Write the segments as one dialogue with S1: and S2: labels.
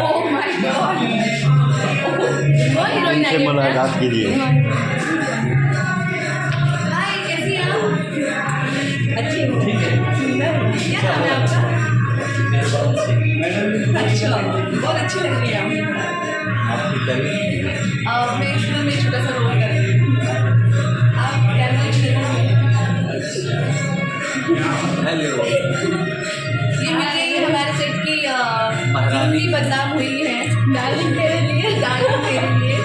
S1: Oh my God, वो heroine आई
S2: से
S1: है
S2: मुलाकात कीजिए।
S1: हाय, कैसी हैं आप? अच्छी हो? सुंदर। क्या नाम है आपका? अच्छा, बहुत अच्छी लग रही है आप। मैं इस फिल्म में छोटा सा रोल कर रही हूँ। आप कैमरा
S3: हेलो।
S1: ये मिल गई है हमारे सेट की मुन्नी बदनाम हुई है, डार्लिंग तेरे लिए, डार्लिंग तेरे लिए।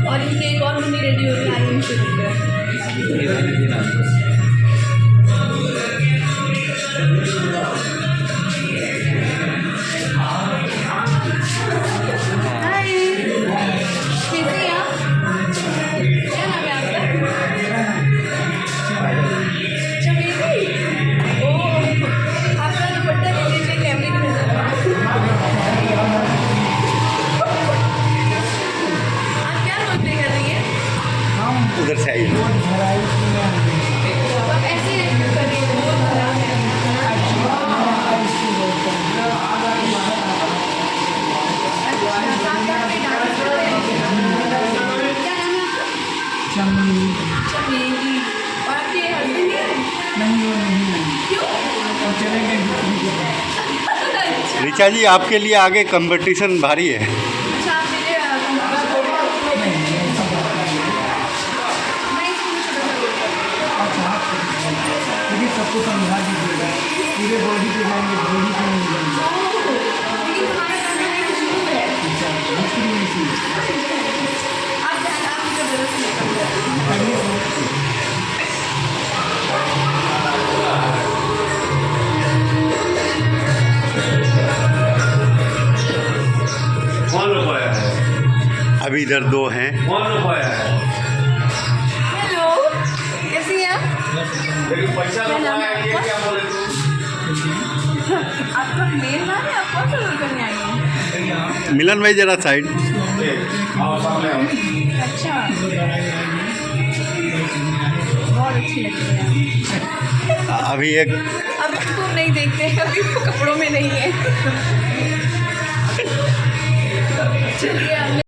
S1: और इनकी एक और मुन्नी रेडी हो रही है, आइए इनसे मिलते हैं। हाय, कैसे हैं आप? क्या नाम है आपका? चमेली। ओह, आपका दुपट्टा ले लीजिए, कैमरे की नजर में। आप क्या रोल प्ले कर रही हैं?
S2: उधर से आइए।
S1: आप ऐसे एक्ट कर रही हैं, बहुत खराब है। अच्छा, आप यहाँ पे डांस कर रहे हैं? क्या नाम है आपका? चमेली। और आपके हस्बैंड है? क्यों? अच्छा।
S2: ऋचा जी, आपके लिए आगे कंपटीशन भारी है।
S1: अच्छा, आप मेरे मैं इसमें छोटा सा रोल कर रही हूँ।
S4: सबको समझा दीजिएगा, पूरे बॉडी पे जाएंगे, बॉडी पे नहीं जाएंगे।
S1: लेकिन हमारा गाना है खुशबू है। आप मुझे बदल से निकल जाए।
S5: कौन रुपया है?
S2: अभी इधर दो हैं।
S5: कौन रुपया है?
S1: हेलो, कैसी हैं आप?
S5: लेकिन पैसा
S1: क्या नाम है
S5: रुपया है, ये
S1: आपका?
S5: क्या बोले तुम?
S1: आपका मेल नाम है, आप कौन सा रोल करने आई हैं?
S2: मिलन भाई जरा साइड।
S5: आओ सामने आओ।
S1: अच्छा, बहुत अच्छी लग रही है।
S2: अभी एक
S1: अभी तो नहीं देखते हैं, अभी वो कपड़ों में नहीं है। चलिए।